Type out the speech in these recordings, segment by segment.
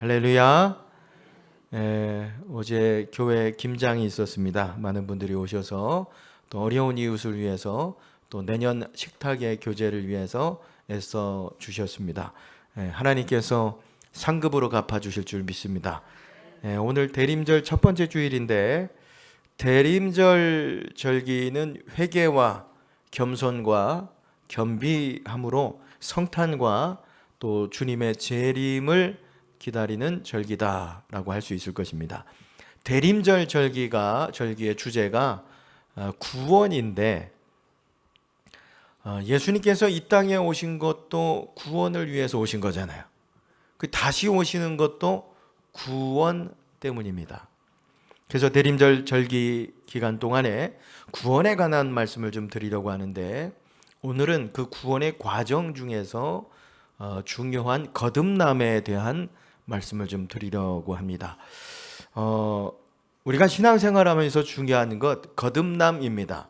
할렐루야. 어제 교회 김장이 있었습니다. 많은 분들이 오셔서 또 어려운 이웃을 위해서 또 내년 식탁의 교제를 위해서 애써 주셨습니다. 하나님께서 상급으로 갚아주실 줄 믿습니다. 오늘 대림절 첫 번째 주일인데, 대림절 절기는 회개와 겸손과 겸비함으로 성탄과 또 주님의 재림을 기다리는 절기다라고 할 수 있을 것입니다. 대림절 절기의 주제가 구원인데, 예수님께서 이 땅에 오신 것도 구원을 위해서 오신 거잖아요. 다시 오시는 것도 구원 때문입니다. 그래서 대림절 절기 기간 동안에 구원에 관한 말씀을 좀 드리려고 하는데, 오늘은 그 구원의 과정 중에서 중요한 거듭남에 대한 말씀을 좀 드리려고 합니다. 우리가 신앙생활하면서 중요한 것 거듭남입니다.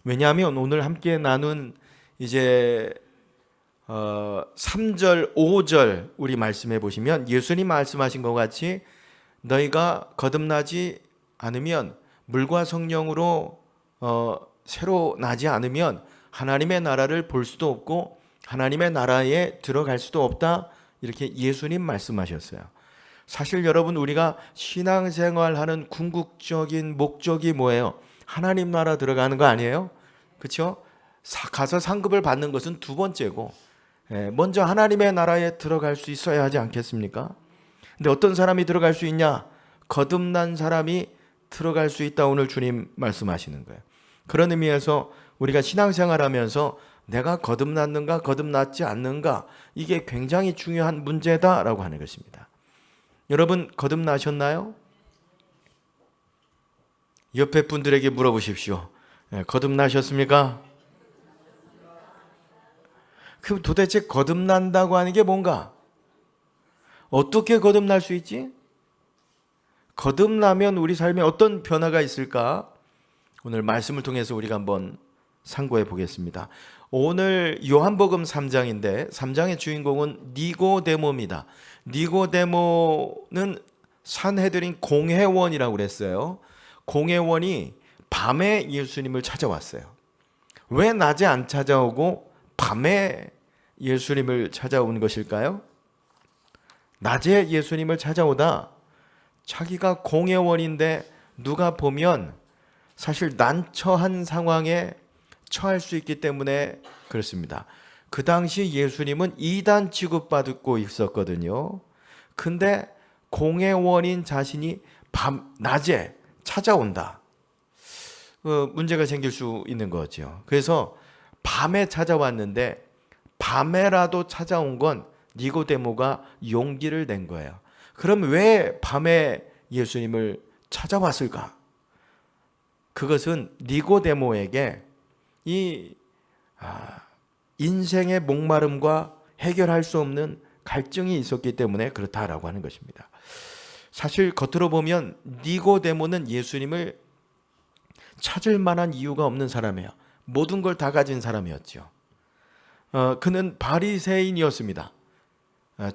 왜냐하면 오늘 함께 나눈 이제 3절, 5절 우리 말씀해 보시면 예수님 말씀하신 것 같이 너희가 거듭나지 않으면, 물과 성령으로 새로 나지 않으면 하나님의 나라를 볼 수도 없고 하나님의 나라에 들어갈 수도 없다, 이렇게 예수님 말씀하셨어요. 사실 여러분, 우리가 신앙생활하는 궁극적인 목적이 뭐예요? 하나님 나라 들어가는 거 아니에요? 그렇죠? 가서 상급을 받는 것은 두 번째고, 먼저 하나님의 나라에 들어갈 수 있어야 하지 않겠습니까? 근데 어떤 사람이 들어갈 수 있냐? 거듭난 사람이 들어갈 수 있다, 오늘 주님 말씀하시는 거예요. 그런 의미에서 우리가 신앙생활하면서 내가 거듭났는가 거듭났지 않는가, 이게 굉장히 중요한 문제다라고 하는 것입니다. 여러분, 거듭나셨나요? 옆에 분들에게 물어보십시오. 거듭나셨습니까? 그럼 도대체 거듭난다고 하는 게 뭔가? 어떻게 거듭날 수 있지? 거듭나면 우리 삶에 어떤 변화가 있을까? 오늘 말씀을 통해서 우리가 한번 상고해 보겠습니다. 오늘 요한복음 3장인데 3장의 주인공은 니고데모입니다. 니고데모는 산헤드린 공회원이라고 그랬어요. 공회원이 밤에 예수님을 찾아왔어요. 왜 낮에 안 찾아오고 밤에 예수님을 찾아온 것일까요? 낮에 예수님을 찾아오다 자기가 공회원인데 누가 보면 사실 난처한 상황에 처할 수 있기 때문에 그렇습니다. 그 당시 예수님은 이단 취급받고 있었거든요. 근데 공회원인 자신이 낮에 찾아온다. 문제가 생길 수 있는 거죠. 그래서 밤에 찾아왔는데, 밤에라도 찾아온 건 니고데모가 용기를 낸 거예요. 그럼 왜 밤에 예수님을 찾아왔을까? 그것은 니고데모에게 이 인생의 목마름과 해결할 수 없는 갈증이 있었기 때문에 그렇다라고 하는 것입니다. 사실 겉으로 보면 니고데모는 예수님을 찾을 만한 이유가 없는 사람이에요. 모든 걸 다 가진 사람이었죠. 그는 바리새인이었습니다.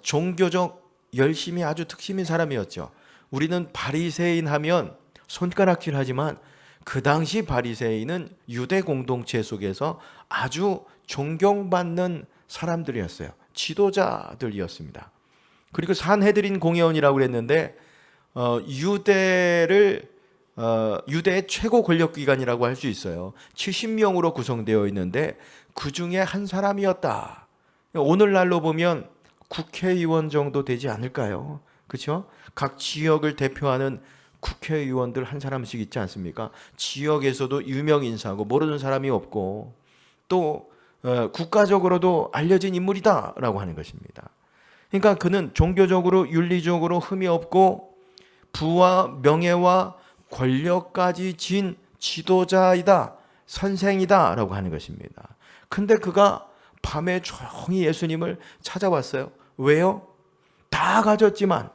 종교적 열심히 아주 특심인 사람이었죠. 우리는 바리새인 하면 손가락질하지만 그 당시 바리새인은 유대 공동체 속에서 아주 존경받는 사람들이었어요. 지도자들이었습니다. 그리고 산헤드린 공회원이라고 그랬는데 유대의 최고 권력기관이라고 할 수 있어요. 70명으로 구성되어 있는데 그 중에 한 사람이었다. 오늘날로 보면 국회의원 정도 되지 않을까요? 그렇죠? 각 지역을 대표하는 국회의원들 한 사람씩 있지 않습니까? 지역에서도 유명 인사고 모르는 사람이 없고, 또 국가적으로도 알려진 인물이다라고 하는 것입니다. 그러니까 그는 종교적으로 윤리적으로 흠이 없고 부와 명예와 권력까지 진 지도자이다, 선생이다라고 하는 것입니다. 근데 그가 밤에 조용히 예수님을 찾아왔어요. 왜요? 다 가졌지만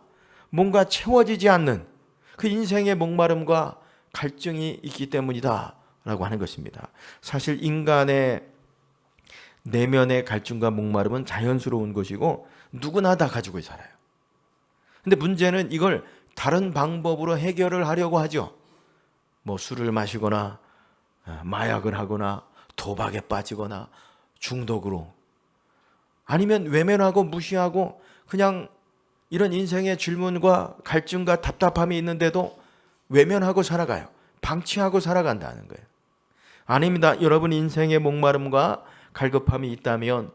뭔가 채워지지 않는 그 인생의 목마름과 갈증이 있기 때문이다 라고 하는 것입니다. 사실 인간의 내면의 갈증과 목마름은 자연스러운 것이고 누구나 다 가지고 살아요. 근데 문제는 이걸 다른 방법으로 해결을 하려고 하죠. 뭐 술을 마시거나 마약을 하거나 도박에 빠지거나 중독으로, 아니면 외면하고 무시하고 그냥 이런 인생의 질문과 갈증과 답답함이 있는데도 외면하고 살아가요. 방치하고 살아간다는 거예요. 아닙니다. 여러분 인생의 목마름과 갈급함이 있다면,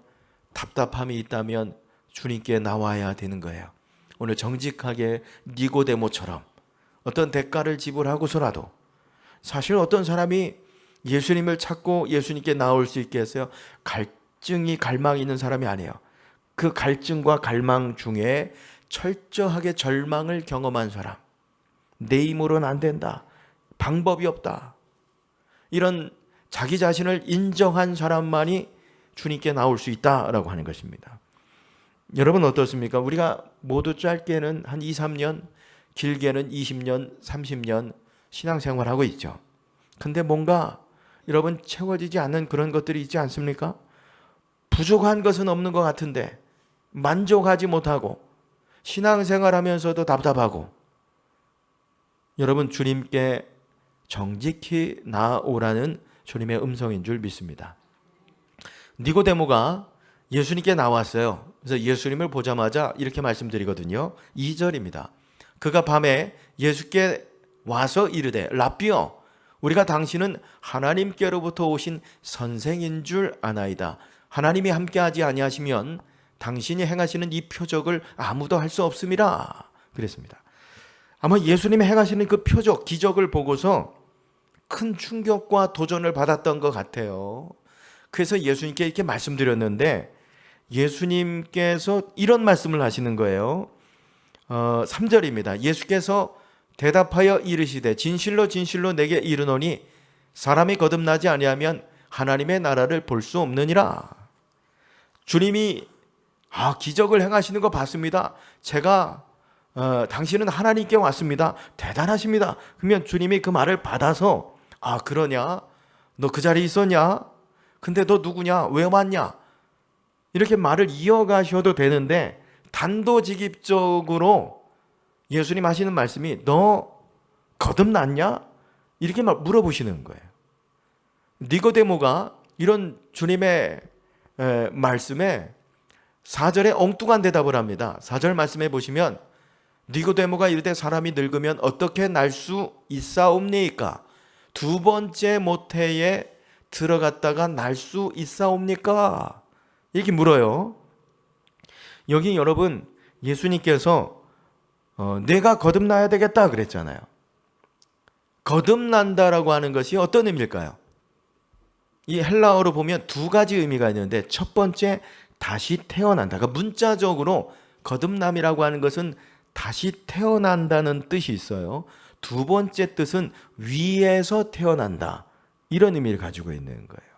답답함이 있다면 주님께 나와야 되는 거예요. 오늘 정직하게 니고데모처럼 어떤 대가를 지불하고서라도, 사실 어떤 사람이 예수님을 찾고 예수님께 나올 수 있게 했어요. 갈증이 갈망이 있는 사람이 아니에요. 그 갈증과 갈망 중에 철저하게 절망을 경험한 사람, 내 힘으로는 안 된다, 방법이 없다, 이런 자기 자신을 인정한 사람만이 주님께 나올 수 있다라고 하는 것입니다. 여러분 어떻습니까? 우리가 모두 짧게는 한 2, 3년, 길게는 20년, 30년 신앙생활하고 있죠. 근데 뭔가 여러분 채워지지 않는 그런 것들이 있지 않습니까? 부족한 것은 없는 것 같은데 만족하지 못하고 신앙생활하면서도 답답하고, 여러분 주님께 정직히 나아오라는 주님의 음성인 줄 믿습니다. 니고데모가 예수님께 나왔어요. 그래서 예수님을 보자마자 이렇게 말씀드리거든요. 2절입니다. 그가 밤에 예수께 와서 이르되 랍비여, 우리가 당신은 하나님께로부터 오신 선생인 줄 아나이다. 하나님이 함께하지 아니하시면 당신이 행하시는 이 표적을 아무도 할 수 없음이라 그랬습니다. 아마 예수님이 행하시는 그 표적, 기적을 보고서 큰 충격과 도전을 받았던 것 같아요. 그래서 예수님께 이렇게 말씀드렸는데 예수님께서 이런 말씀을 하시는 거예요. 3절입니다. 예수께서 대답하여 이르시되 진실로 진실로 내게 이르노니 사람이 거듭나지 아니하면 하나님의 나라를 볼 수 없느니라. 주님이 기적을 행하시는 거 봤습니다. 제가 당신은 하나님께 왔습니다. 대단하십니다. 그러면 주님이 그 말을 받아서 그러냐? 너 그 자리에 있었냐? 근데 너 누구냐? 왜 왔냐? 이렇게 말을 이어가셔도 되는데 단도직입적으로 예수님 하시는 말씀이 너 거듭났냐? 이렇게 물어보시는 거예요. 니고데모가 이런 주님의 말씀에 4절에 엉뚱한 대답을 합니다. 4절 말씀해 보시면 니고데모가 이르되 사람이 늙으면 어떻게 날 수 있사옵니까? 두 번째 모태에 들어갔다가 날 수 있사옵니까? 이렇게 물어요. 여기 여러분 예수님께서 내가 거듭나야 되겠다 그랬잖아요. 거듭난다라고 하는 것이 어떤 의미일까요? 이 헬라어로 보면 두 가지 의미가 있는데, 첫 번째 다시 태어난다. 그러니까 문자적으로 거듭남이라고 하는 것은 다시 태어난다는 뜻이 있어요. 두 번째 뜻은 위에서 태어난다, 이런 의미를 가지고 있는 거예요.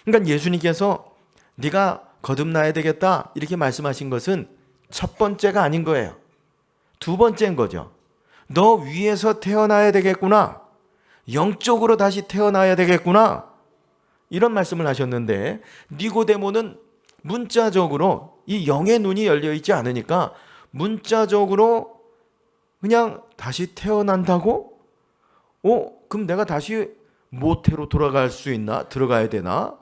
그러니까 예수님께서 네가 거듭나야 되겠다 이렇게 말씀하신 것은 첫 번째가 아닌 거예요. 두 번째인 거죠. 너 위에서 태어나야 되겠구나, 영적으로 다시 태어나야 되겠구나, 이런 말씀을 하셨는데 니고데모는 문자적으로 이 영의 눈이 열려 있지 않으니까 문자적으로 그냥 다시 태어난다고? 그럼 내가 다시 모태로 돌아갈 수 있나? 들어가야 되나?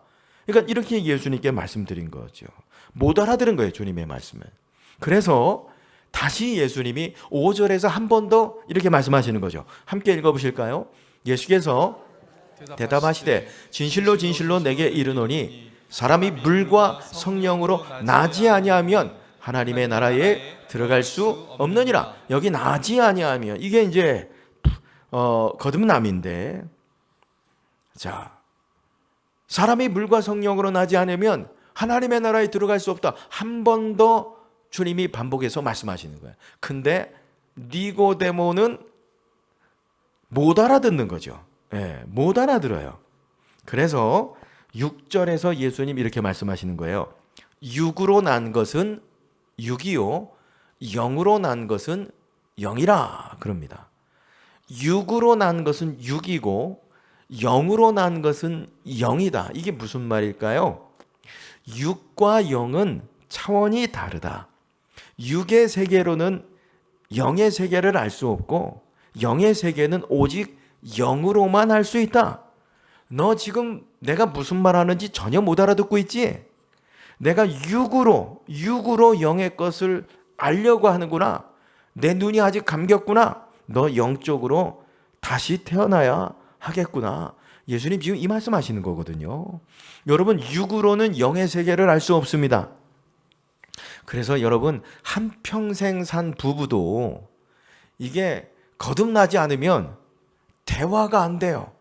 그러니까 이렇게 예수님께 말씀드린 거죠. 못 알아들은 거예요, 주님의 말씀을. 그래서 다시 예수님이 5절에서 한 번 더 이렇게 말씀하시는 거죠. 함께 읽어보실까요? 예수께서 대답하시되 진실로 진실로 내게 이르노니 사람이 물과 성령으로 나지 아니하면 하나님의 나라에 들어갈 수 없느니라. 여기 나지 아니하면 이게 이제 거듭남인데, 자, 사람이 물과 성령으로 나지 않으면 하나님의 나라에 들어갈 수 없다. 한 번 더 주님이 반복해서 말씀하시는 거예요. 근데 니고데모는 못 알아듣는 거죠. 못 알아들어요. 그래서 6절에서 예수님 이렇게 말씀하시는 거예요. 육으로 난 것은 육이요, 영으로 난 것은 영이라 그럽니다. 육으로 난 것은 육이고 영으로 난 것은 영이다. 이게 무슨 말일까요? 육과 영은 차원이 다르다. 육의 세계로는 영의 세계를 알 수 없고 영의 세계는 오직 영으로만 알 수 있다. 너 지금 내가 무슨 말 하는지 전혀 못 알아듣고 있지? 내가 육으로 영의 것을 알려고 하는구나. 내 눈이 아직 감겼구나. 너 영적으로 다시 태어나야 하겠구나. 예수님 지금 이 말씀하시는 거거든요. 여러분, 육으로는 영의 세계를 알 수 없습니다. 그래서 여러분, 한평생 산 부부도 이게 거듭나지 않으면 대화가 안 돼요.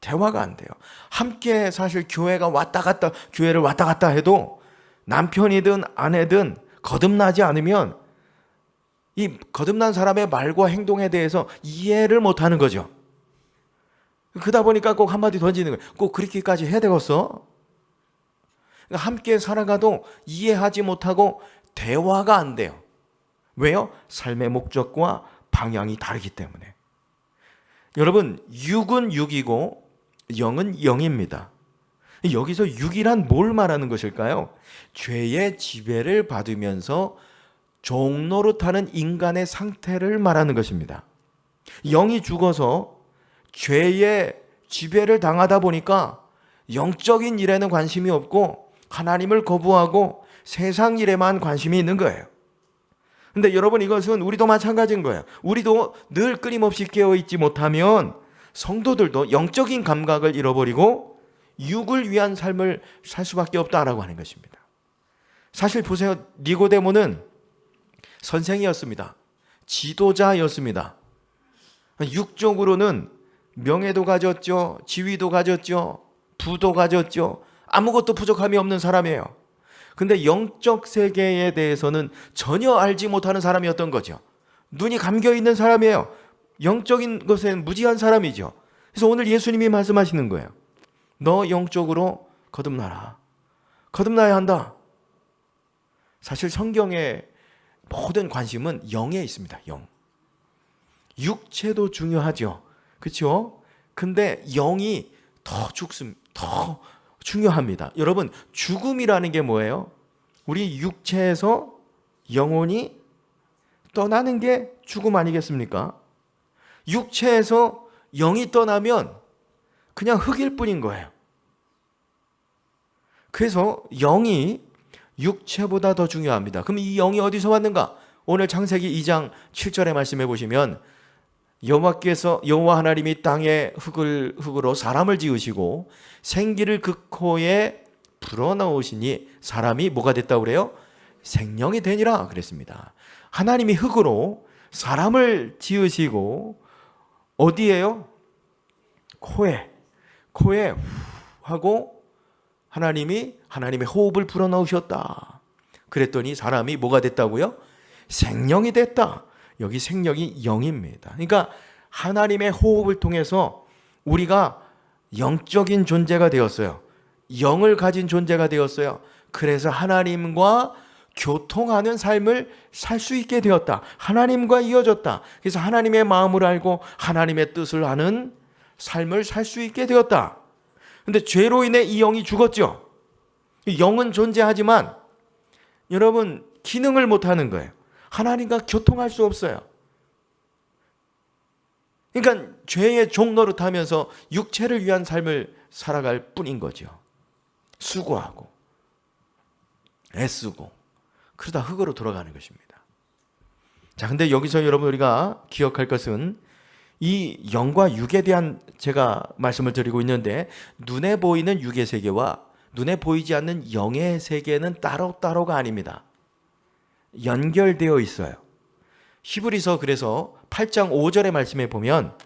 대화가 안 돼요. 함께 사실 교회를 왔다 갔다 해도 남편이든 아내든 거듭나지 않으면 이 거듭난 사람의 말과 행동에 대해서 이해를 못 하는 거죠. 그러다 보니까 꼭 한마디 던지는 거예요. 꼭 그렇게까지 해야 되겠어? 함께 살아가도 이해하지 못하고 대화가 안 돼요. 왜요? 삶의 목적과 방향이 다르기 때문에. 여러분, 육은 육이고 영은 영입니다. 여기서 육이란 뭘 말하는 것일까요? 죄의 지배를 받으면서 종노릇하는 인간의 상태를 말하는 것입니다. 영이 죽어서 죄의 지배를 당하다 보니까 영적인 일에는 관심이 없고 하나님을 거부하고 세상 일에만 관심이 있는 거예요. 근데 여러분, 이것은 우리도 마찬가지인 거예요. 우리도 늘 끊임없이 깨어있지 못하면 성도들도 영적인 감각을 잃어버리고 육을 위한 삶을 살 수밖에 없다라고 하는 것입니다. 사실 보세요. 니고데모는 선생이었습니다. 지도자였습니다. 육적으로는 명예도 가졌죠. 지위도 가졌죠. 부도 가졌죠. 아무것도 부족함이 없는 사람이에요. 근데 영적 세계에 대해서는 전혀 알지 못하는 사람이었던 거죠. 눈이 감겨 있는 사람이에요. 영적인 것에 무지한 사람이죠. 그래서 오늘 예수님이 말씀하시는 거예요. 너 영적으로 거듭나라. 거듭나야 한다. 사실 성경의 모든 관심은 영에 있습니다. 영. 육체도 중요하죠. 그렇죠? 근데 영이 더 중요합니다. 여러분, 죽음이라는 게 뭐예요? 우리 육체에서 영혼이 떠나는 게 죽음 아니겠습니까? 육체에서 영이 떠나면 그냥 흙일 뿐인 거예요. 그래서 영이 육체보다 더 중요합니다. 그럼 이 영이 어디서 왔는가? 오늘 창세기 2장 7절에 말씀해 보시면 여호와 하나님이 땅에 흙으로 사람을 지으시고 생기를 그 코에 불어넣으시니 사람이 뭐가 됐다고 그래요? 생명이 되니라 그랬습니다. 하나님이 흙으로 사람을 지으시고 어디에요? 코에 후 하고 하나님의 호흡을 불어넣으셨다. 그랬더니 사람이 뭐가 됐다고요? 생명이 됐다. 여기 생명이 영입니다. 그러니까 하나님의 호흡을 통해서 우리가 영적인 존재가 되었어요. 영을 가진 존재가 되었어요. 그래서 하나님과 교통하는 삶을 살 수 있게 되었다. 하나님과 이어졌다. 그래서 하나님의 마음을 알고 하나님의 뜻을 아는 삶을 살 수 있게 되었다. 근데 죄로 인해 이 영이 죽었죠. 영은 존재하지만 여러분, 기능을 못하는 거예요. 하나님과 교통할 수 없어요. 그러니까 죄의 종노릇하면서 육체를 위한 삶을 살아갈 뿐인 거죠. 수고하고 애쓰고 그러다 흙으로 돌아가는 것입니다. 자, 근데 여기서 여러분 우리가 기억할 것은 이 영과 육에 대한 제가 말씀을 드리고 있는데 눈에 보이는 육의 세계와 눈에 보이지 않는 영의 세계는 따로따로가 아닙니다. 연결되어 있어요. 히브리서 그래서 8장 5절의 말씀에 보면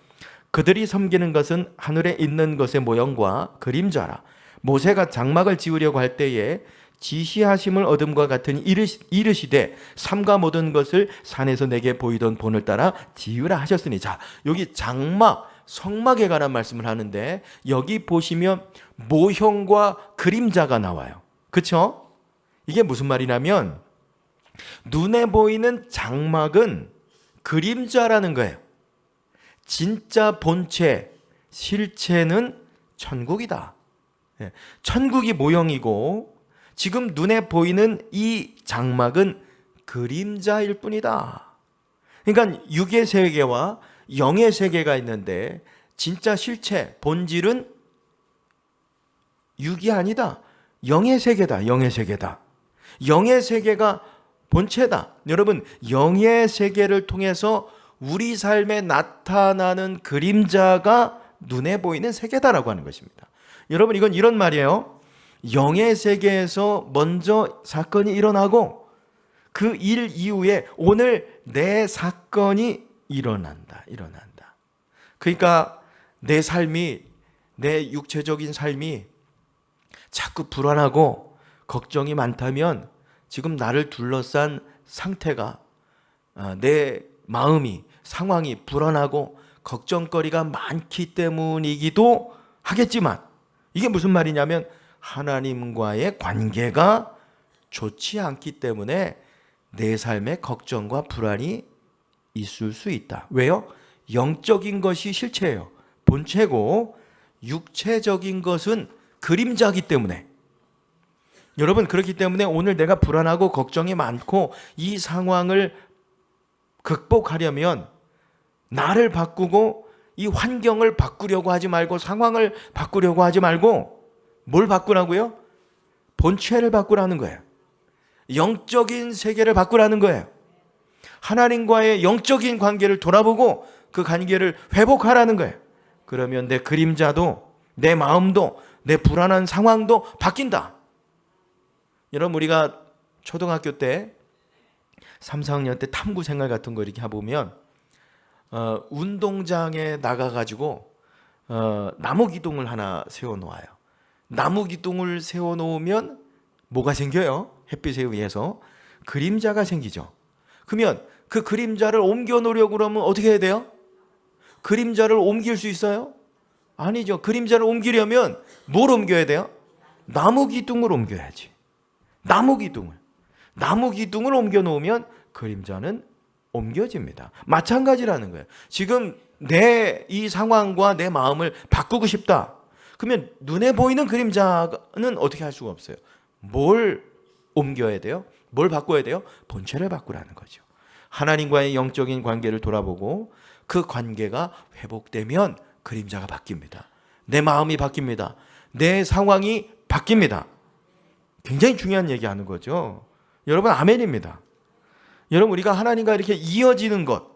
그들이 섬기는 것은 하늘에 있는 것의 모형과 그림자라. 모세가 장막을 지으려고 할 때에 지시하심을 얻음과 같으니 이르시되 삼가 모든 것을 산에서 내게 보이던 본을 따라 지으라 하셨으니. 자, 여기 장막, 성막에 관한 말씀을 하는데 여기 보시면 모형과 그림자가 나와요. 그렇죠? 이게 무슨 말이냐면 눈에 보이는 장막은 그림자라는 거예요. 진짜 본체, 실체는 천국이다. 천국이 모형이고 지금 눈에 보이는 이 장막은 그림자일 뿐이다. 그러니까 육의 세계와 영의 세계가 있는데 진짜 실체, 본질은 육이 아니다. 영의 세계다. 영의 세계다. 영의 세계가 본체다. 여러분, 영의 세계를 통해서 우리 삶에 나타나는 그림자가 눈에 보이는 세계다라고 하는 것입니다. 여러분, 이건 이런 말이에요. 영의 세계에서 먼저 사건이 일어나고 그 일 이후에 오늘 내 사건이 일어난다. 그러니까 내 삶이, 내 육체적인 삶이 자꾸 불안하고 걱정이 많다면 지금 나를 둘러싼 상태가, 내 마음이, 상황이 불안하고 걱정거리가 많기 때문이기도 하겠지만, 이게 무슨 말이냐면 하나님과의 관계가 좋지 않기 때문에 내 삶에 걱정과 불안이 있을 수 있다. 왜요? 영적인 것이 실체예요. 본체고 육체적인 것은 그림자이기 때문에. 여러분, 그렇기 때문에 오늘 내가 불안하고 걱정이 많고 이 상황을 극복하려면 나를 바꾸고 이 환경을 바꾸려고 하지 말고, 상황을 바꾸려고 하지 말고 뭘 바꾸라고요? 본체를 바꾸라는 거예요. 영적인 세계를 바꾸라는 거예요. 하나님과의 영적인 관계를 돌아보고 그 관계를 회복하라는 거예요. 그러면 내 그림자도, 내 마음도, 내 불안한 상황도 바뀐다. 여러분, 우리가 초등학교 때 3, 4학년 때 탐구 생활 같은 거 이렇게 해보면 운동장에 나가가지고 나무 기둥을 하나 세워놓아요. 나무 기둥을 세워놓으면 뭐가 생겨요? 햇빛에 의해서 그림자가 생기죠. 그러면 그 그림자를 옮겨 놓으려고 그러면 어떻게 해야 돼요? 그림자를 옮길 수 있어요? 아니죠. 그림자를 옮기려면 뭘 옮겨야 돼요? 나무 기둥을 옮겨야지. 나무 기둥을 옮겨 놓으면 그림자는 옮겨집니다. 마찬가지라는 거예요. 지금 내 이 상황과 내 마음을 바꾸고 싶다. 그러면 눈에 보이는 그림자는 어떻게 할 수가 없어요. 뭘 옮겨야 돼요? 뭘 바꿔야 돼요? 본체를 바꾸라는 거죠. 하나님과의 영적인 관계를 돌아보고 그 관계가 회복되면 그림자가 바뀝니다. 내 마음이 바뀝니다. 내 상황이 바뀝니다. 굉장히 중요한 얘기하는 거죠. 여러분, 아멘입니다. 여러분, 우리가 하나님과 이렇게 이어지는 것,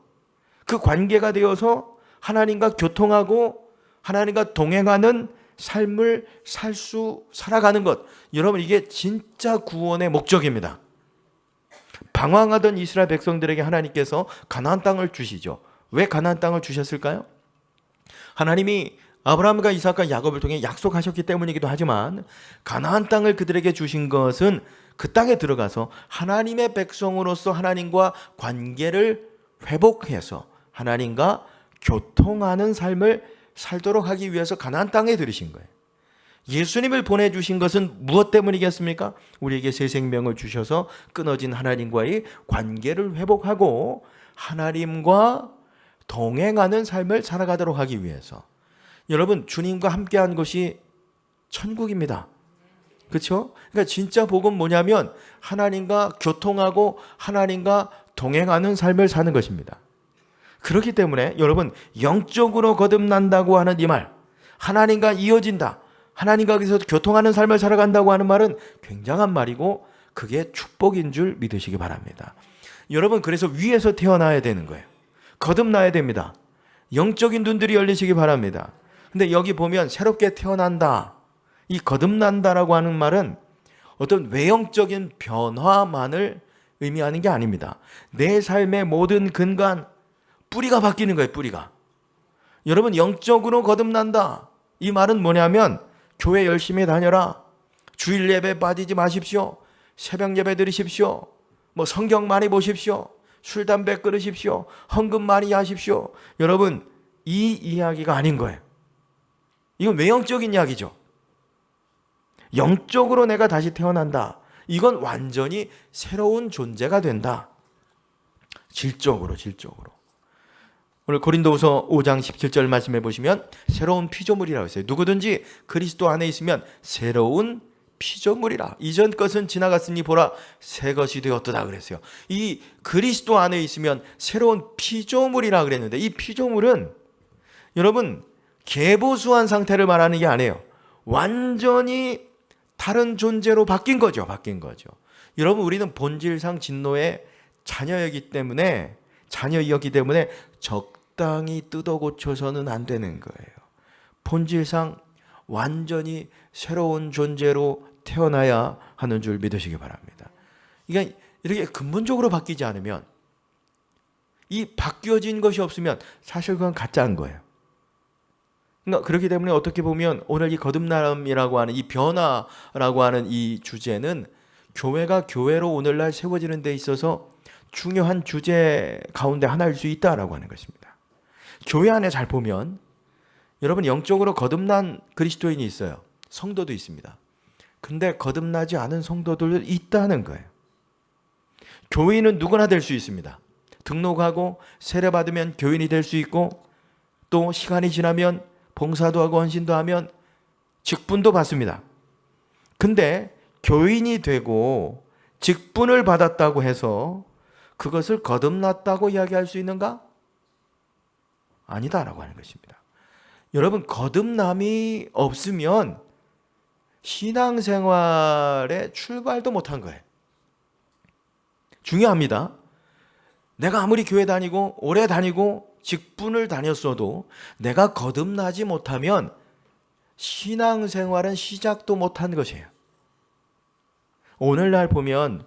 그 관계가 되어서 하나님과 교통하고 하나님과 동행하는 삶을 살아가는 것, 여러분, 이게 진짜 구원의 목적입니다. 방황하던 이스라엘 백성들에게 하나님께서 가나안 땅을 주시죠. 왜 가나안 땅을 주셨을까요? 하나님이 아브라함과 이삭과 야곱을 통해 약속하셨기 때문이기도 하지만, 가나안 땅을 그들에게 주신 것은 그 땅에 들어가서 하나님의 백성으로서 하나님과 관계를 회복해서 하나님과 교통하는 삶을 살도록 하기 위해서 가나안 땅에 들으신 거예요. 예수님을 보내주신 것은 무엇 때문이겠습니까? 우리에게 새 생명을 주셔서 끊어진 하나님과의 관계를 회복하고 하나님과 동행하는 삶을 살아가도록 하기 위해서. 여러분, 주님과 함께한 것이 천국입니다. 그렇죠? 그러니까 진짜 복은 뭐냐면 하나님과 교통하고 하나님과 동행하는 삶을 사는 것입니다. 그렇기 때문에 여러분, 영적으로 거듭난다고 하는 이 말, 하나님과 이어진다, 하나님과 거기서 교통하는 삶을 살아간다고 하는 말은 굉장한 말이고 그게 축복인 줄 믿으시기 바랍니다. 여러분, 그래서 위에서 태어나야 되는 거예요. 거듭나야 됩니다. 영적인 눈들이 열리시기 바랍니다. 근데 여기 보면 새롭게 태어난다, 이 거듭난다라고 하는 말은 어떤 외형적인 변화만을 의미하는 게 아닙니다. 내 삶의 모든 근간, 뿌리가 바뀌는 거예요. 뿌리가. 여러분, 영적으로 거듭난다, 이 말은 뭐냐면 교회 열심히 다녀라, 주일 예배 빠지지 마십시오, 새벽 예배 드리십시오, 성경 많이 보십시오, 술 담배 끊으십시오, 헌금 많이 하십시오. 여러분, 이 이야기가 아닌 거예요. 이건 외형적인 이야기죠. 영적으로 내가 다시 태어난다, 이건 완전히 새로운 존재가 된다. 질적으로. 오늘 고린도후서 5장 17절 말씀해 보시면 새로운 피조물이라고 했어요. 누구든지 그리스도 안에 있으면 새로운 피조물이라. 이전 것은 지나갔으니 보라 새 것이 되었도다 그랬어요. 이 그리스도 안에 있으면 새로운 피조물이라 그랬는데, 이 피조물은 여러분 계보수한 상태를 말하는 게 아니에요. 완전히 다른 존재로 바뀐 거죠. 여러분, 우리는 본질상 진노의 자녀이기 때문에 적당히 뜯어 고쳐서는 안 되는 거예요. 본질상 완전히 새로운 존재로 태어나야 하는 줄 믿으시기 바랍니다. 그러니까 이렇게 근본적으로 바뀌지 않으면, 이 바뀌어진 것이 없으면 사실 그건 가짜인 거예요. 그러니까 그렇기 때문에 어떻게 보면 오늘 이 거듭남이라고 하는 이 변화라고 하는 이 주제는 교회가 교회로 오늘날 세워지는 데 있어서 중요한 주제 가운데 하나일 수 있다라고 하는 것입니다. 교회 안에 잘 보면 여러분, 영적으로 거듭난 그리스도인이 있어요. 성도도 있습니다. 근데 거듭나지 않은 성도들도 있다는 거예요. 교인은 누구나 될 수 있습니다. 등록하고 세례받으면 교인이 될 수 있고, 또 시간이 지나면 봉사도 하고 헌신도 하면 직분도 받습니다. 근데 교인이 되고 직분을 받았다고 해서 그것을 거듭났다고 이야기할 수 있는가? 아니다라고 하는 것입니다. 여러분, 거듭남이 없으면 신앙생활에 출발도 못한 거예요. 중요합니다. 내가 아무리 교회 다니고 오래 다니고 직분을 다녔어도 내가 거듭나지 못하면 신앙생활은 시작도 못한 것이에요. 오늘날 보면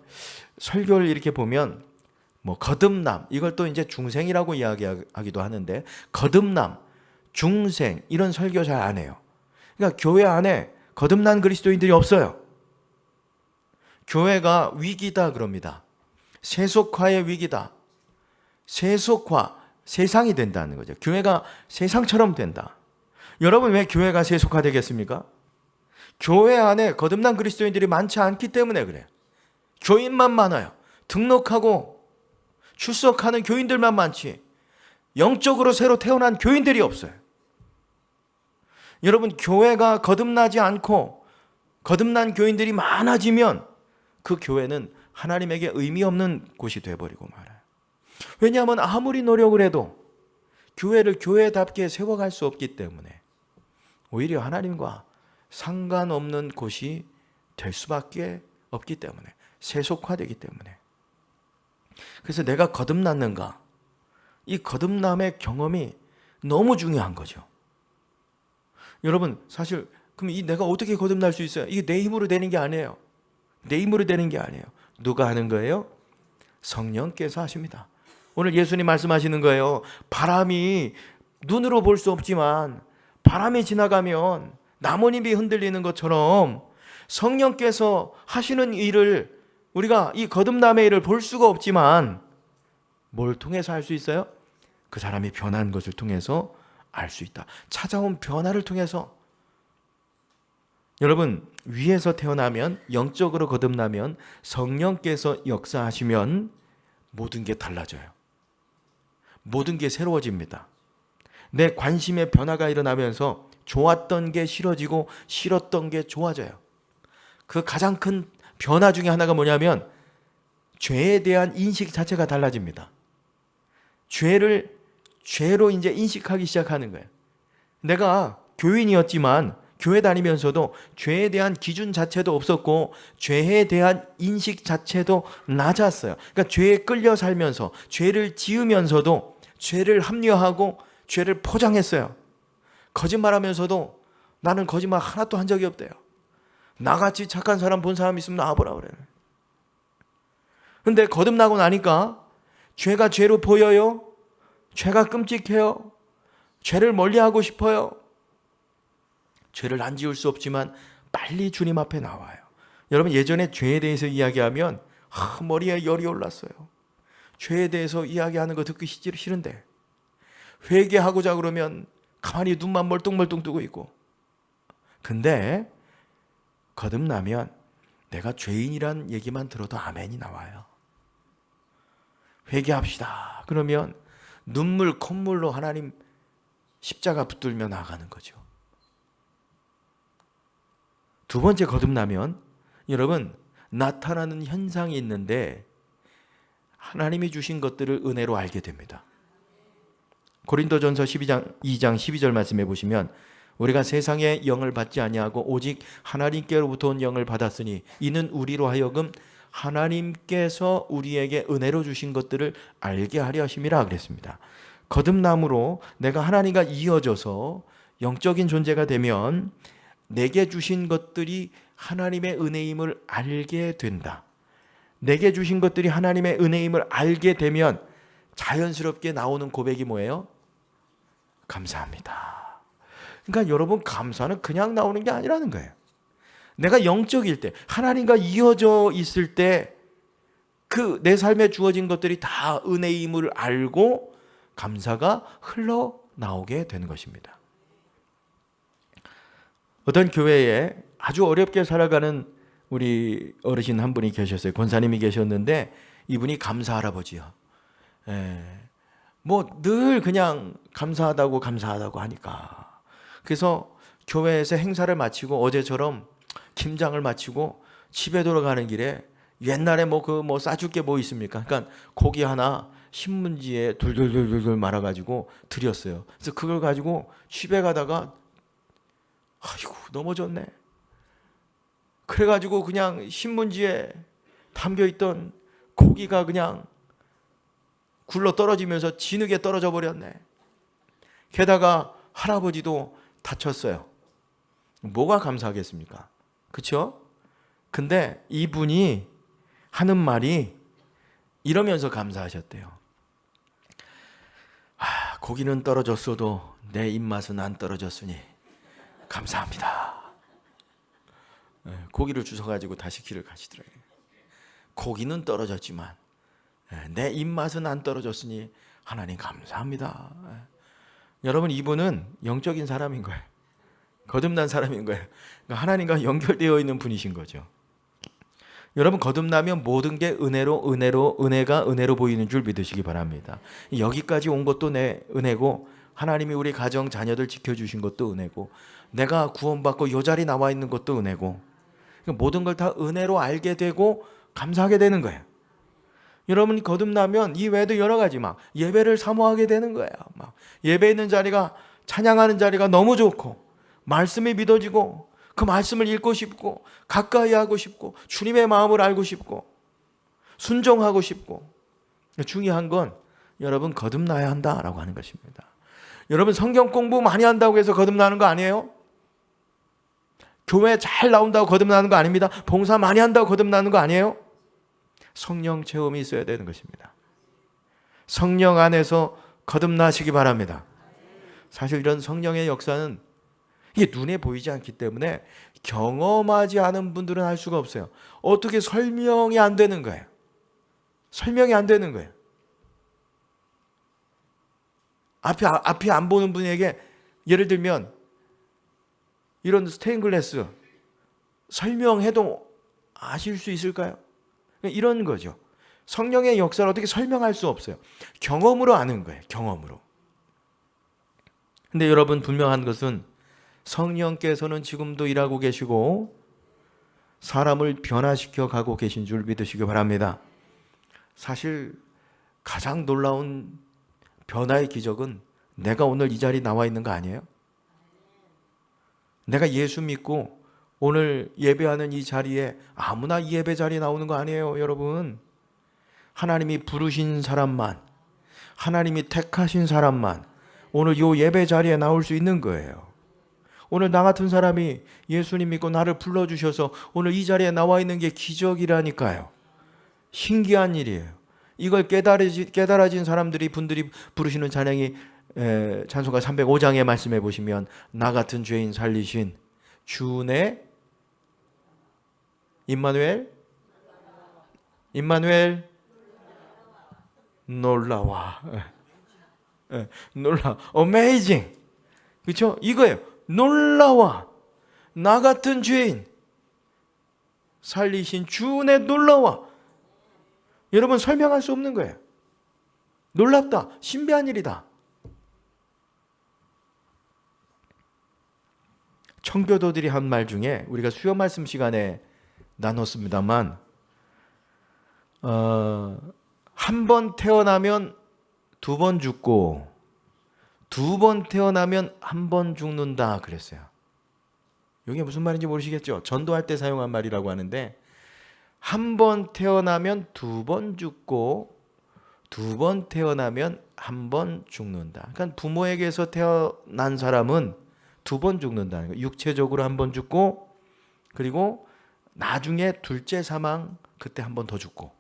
설교를 이렇게 보면 거듭남, 이걸 또 이제 중생이라고 이야기하기도 하는데, 거듭남, 중생, 이런 설교 잘 안 해요. 그러니까 교회 안에 거듭난 그리스도인들이 없어요. 교회가 위기다 그럽니다. 세속화의 위기다. 세속화, 세상이 된다는 거죠. 교회가 세상처럼 된다. 여러분, 왜 교회가 세속화되겠습니까? 교회 안에 거듭난 그리스도인들이 많지 않기 때문에 그래요. 교인만 많아요. 등록하고 출석하는 교인들만 많지 영적으로 새로 태어난 교인들이 없어요. 여러분, 교회가 거듭나지 않고 거듭난 교인들이 많아지면 그 교회는 하나님에게 의미 없는 곳이 되어버리고 말아요. 왜냐하면 아무리 노력을 해도 교회를 교회답게 세워갈 수 없기 때문에 오히려 하나님과 상관없는 곳이 될 수밖에 없기 때문에, 세속화되기 때문에. 그래서 내가 거듭났는가? 이 거듭남의 경험이 너무 중요한 거죠. 여러분, 사실 그럼 내가 어떻게 거듭날 수 있어요? 이게 내 힘으로 되는 게 아니에요. 내 힘으로 되는 게 아니에요. 누가 하는 거예요? 성령께서 하십니다. 오늘 예수님 말씀하시는 거예요. 바람이 눈으로 볼 수 없지만 바람이 지나가면 나뭇잎이 흔들리는 것처럼 성령께서 하시는 일을 우리가 이 거듭남의 일을 볼 수가 없지만 뭘 통해서 알 수 있어요? 그 사람이 변한 것을 통해서 알 수 있다. 찾아온 변화를 통해서. 여러분, 위에서 태어나면, 영적으로 거듭나면, 성령께서 역사하시면 모든 게 달라져요. 모든 게 새로워집니다. 내 관심의 변화가 일어나면서 좋았던 게 싫어지고 싫었던 게 좋아져요. 그 가장 큰 변화 중에 하나가 뭐냐면 죄에 대한 인식 자체가 달라집니다. 죄로 이제 인식하기 시작하는 거예요. 내가 교인이었지만 교회 다니면서도 죄에 대한 기준 자체도 없었고 죄에 대한 인식 자체도 낮았어요. 그러니까 죄에 끌려 살면서 죄를 지으면서도 죄를 합리화하고 죄를 포장했어요. 거짓말하면서도 나는 거짓말 하나도 한 적이 없대요. 나같이 착한 사람 본 사람 있으면 나와보라 그래요. 근데 거듭나고 나니까 죄가 죄로 보여요. 죄가 끔찍해요. 죄를 멀리하고 싶어요. 죄를 안 지을 수 없지만 빨리 주님 앞에 나와요. 여러분, 예전에 죄에 대해서 이야기하면 머리에 열이 올랐어요. 죄에 대해서 이야기하는 거 듣기 싫은데 회개하고자 그러면 가만히 눈만 멀뚱멀뚱 뜨고 있고. 근데 거듭나면 내가 죄인이란 얘기만 들어도 아멘이 나와요. 회개합시다. 그러면 눈물 콧물로 하나님 십자가 붙들며 나아가는 거죠. 두 번째 거듭나면 여러분 나타나는 현상이 있는데 하나님이 주신 것들을 은혜로 알게 됩니다. 고린도전서 2장 12절 말씀해 보시면 우리가 세상의 영을 받지 아니하고 오직 하나님께로부터 온 영을 받았으니 이는 우리로 하여금 하나님께서 우리에게 은혜로 주신 것들을 알게 하려 하심이라 그랬습니다. 거듭남으로 내가 하나님과 이어져서 영적인 존재가 되면 내게 주신 것들이 하나님의 은혜임을 알게 된다. 내게 주신 것들이 하나님의 은혜임을 알게 되면 자연스럽게 나오는 고백이 뭐예요? 감사합니다. 그러니까 여러분, 감사는 그냥 나오는 게 아니라는 거예요. 내가 영적일 때, 하나님과 이어져 있을 때 그 내 삶에 주어진 것들이 다 은혜임을 알고 감사가 흘러나오게 되는 것입니다. 어떤 교회에 아주 어렵게 살아가는 우리 어르신 한 분이 계셨어요. 권사님이 계셨는데 이분이 감사 할아버지요. 뭐 늘 그냥 감사하다고 하니까. 그래서 교회에서 행사를 마치고 어제처럼 김장을 마치고 집에 돌아가는 길에 옛날에 뭐 싸줄 게 뭐 있습니까? 그러니까 고기 하나 신문지에 돌돌돌돌 말아가지고 드렸어요. 그래서 그걸 가지고 집에 가다가 아이고 넘어졌네. 그래가지고 그냥 신문지에 담겨있던 고기가 그냥 굴러 떨어지면서 진흙에 떨어져 버렸네. 게다가 할아버지도 다쳤어요. 뭐가 감사하겠습니까? 그렇죠? 근데 이분이 하는 말이 이러면서 감사하셨대요. 고기는 떨어졌어도 내 입맛은 안 떨어졌으니 감사합니다. 고기를 주워가지고 다시 길을 가시더라고요. 고기는 떨어졌지만 내 입맛은 안 떨어졌으니 하나님 감사합니다. 여러분, 이분은 영적인 사람인 거예요. 거듭난 사람인 거예요. 그러니까 하나님과 연결되어 있는 분이신 거죠. 여러분, 거듭나면 모든 게 은혜가 은혜로 보이는 줄 믿으시기 바랍니다. 여기까지 온 것도 내 은혜고, 하나님이 우리 가정 자녀들 지켜주신 것도 은혜고, 내가 구원받고 이 자리 나와 있는 것도 은혜고, 모든 걸 다 은혜로 알게 되고 감사하게 되는 거예요. 여러분, 거듭나면 이 외에도 여러 가지 막 예배를 사모하게 되는 거예요. 막 예배 있는 자리가, 찬양하는 자리가 너무 좋고, 말씀이 믿어지고, 그 말씀을 읽고 싶고, 가까이 하고 싶고, 주님의 마음을 알고 싶고, 순종하고 싶고. 중요한 건 여러분, 거듭나야 한다라고 하는 것입니다. 여러분, 성경 공부 많이 한다고 해서 거듭나는 거 아니에요? 교회 잘 나온다고 거듭나는 거 아닙니다. 봉사 많이 한다고 거듭나는 거 아니에요? 성령 체험이 있어야 되는 것입니다. 성령 안에서 거듭나시기 바랍니다. 사실 이런 성령의 역사는 이게 눈에 보이지 않기 때문에 경험하지 않은 분들은 할 수가 없어요. 어떻게 설명이 안 되는 거예요. 설명이 안 되는 거예요. 앞이 안 보는 분에게 예를 들면 이런 스테인글라스 설명해도 아실 수 있을까요? 이런 거죠. 성령의 역사를 어떻게 설명할 수 없어요. 경험으로 아는 거예요. 경험으로. 근데 여러분, 분명한 것은 성령께서는 지금도 일하고 계시고 사람을 변화시켜 가고 계신 줄 믿으시기 바랍니다. 사실 가장 놀라운 변화의 기적은 내가 오늘 이 자리에 나와 있는 거 아니에요? 내가 예수 믿고 오늘 예배하는 이 자리에 아무나 이 예배 자리에 나오는 거 아니에요, 여러분. 하나님이 부르신 사람만, 하나님이 택하신 사람만 오늘 이 예배 자리에 나올 수 있는 거예요. 오늘 나 같은 사람이 예수님 믿고 나를 불러주셔서 오늘 이 자리에 나와 있는 게 기적이라니까요. 신기한 일이에요. 이걸 깨달아진 분들이 부르시는 찬양이 찬송가 305장에 말씀해 보시면 나 같은 죄인 살리신 주의 임마누엘 놀라와. 놀라. Amazing. 그렇죠? 이거예요. 놀라와. 나 같은 죄인 살리신 주의 놀라와. 여러분, 설명할 수 없는 거예요. 놀랍다. 신비한 일이다. 청교도들이 한 말 중에 우리가 수요 말씀 시간에 나눴습니다만 한 번 태어나면 두 번 죽고 두 번 태어나면 한 번 죽는다 그랬어요. 이게 무슨 말인지 모르시겠죠? 전도할 때 사용한 말이라고 하는데 한 번 태어나면 두 번 죽고 두 번 태어나면 한 번 죽는다. 그러니까 부모에게서 태어난 사람은 두 번 죽는다는 거예요. 육체적으로 한 번 죽고 그리고 나중에 둘째 사망 그때 한 번 더 죽고.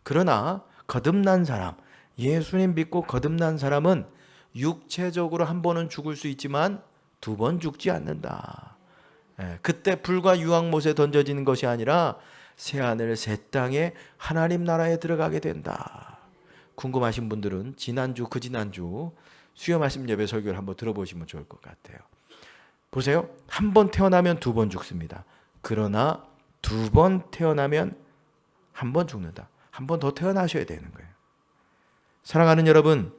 그러나 거듭난 사람, 예수님 믿고 거듭난 사람은 육체적으로 한 번은 죽을 수 있지만 두 번 죽지 않는다. 그때 불과 유황못에 던져지는 것이 아니라 새하늘 새 땅에 하나님 나라에 들어가게 된다. 궁금하신 분들은 지난주 그지난주 수요 말씀 예배 설교를 한번 들어보시면 좋을 것 같아요. 보세요. 한 번 태어나면 두 번 죽습니다. 그러나 두 번 태어나면 한 번 죽는다. 한 번 더 태어나셔야 되는 거예요. 사랑하는 여러분,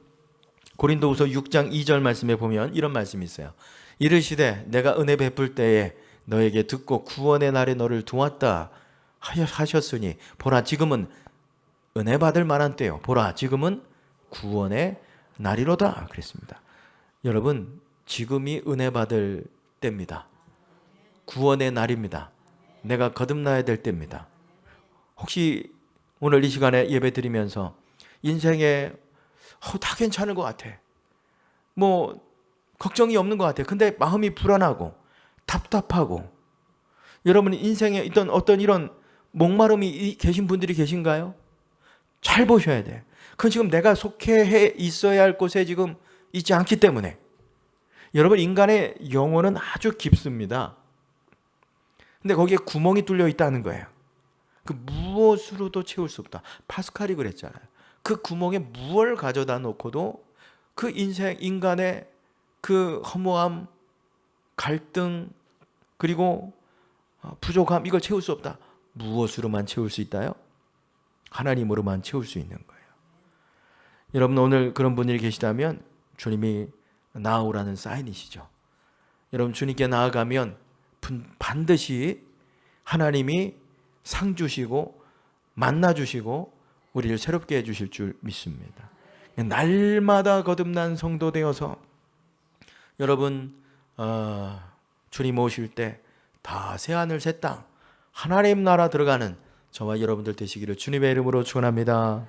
고린도후서 6장 2절 말씀에 보면 이런 말씀이 있어요. 이르시되 내가 은혜 베풀 때에 너에게 듣고 구원의 날에 너를 두었다 하셨으니 보라 지금은 은혜 받을 만한 때요. 보라 지금은 구원의 날이로다 그랬습니다. 여러분 지금이 은혜 받을 때입니다. 구원의 날입니다. 내가 거듭나야 될 때입니다. 혹시 오늘 이 시간에 예배 드리면서 인생에 다 괜찮은 것 같아. 뭐 걱정이 없는 것 같아. 근데 마음이 불안하고 답답하고 여러분 인생에 있던 어떤 이런 목마름이 계신 분들이 계신가요? 잘 보셔야 돼. 그건 지금 내가 속해 있어야 할 곳에 지금 있지 않기 때문에. 여러분 인간의 영혼은 아주 깊습니다. 근데 거기에 구멍이 뚫려 있다는 거예요. 그 무엇으로도 채울 수 없다. 파스칼이 그랬잖아요. 그 구멍에 무엇을 가져다 놓고도 그 인간의 그 허무함, 갈등, 그리고 부족함 이걸 채울 수 없다. 무엇으로만 채울 수 있다요? 하나님으로만 채울 수 있는 거예요. 여러분 오늘 그런 분들이 계시다면 주님이 나아오라는 사인이시죠. 여러분 주님께 나아가면 반드시 하나님이 상 주시고 만나 주시고 우리를 새롭게 해주실 줄 믿습니다. 날마다 거듭난 성도 되어서 여러분 주님 오실 때 다 새하늘 새 땅 하나님 나라 들어가는 저와 여러분들 되시기를 주님의 이름으로 축원합니다.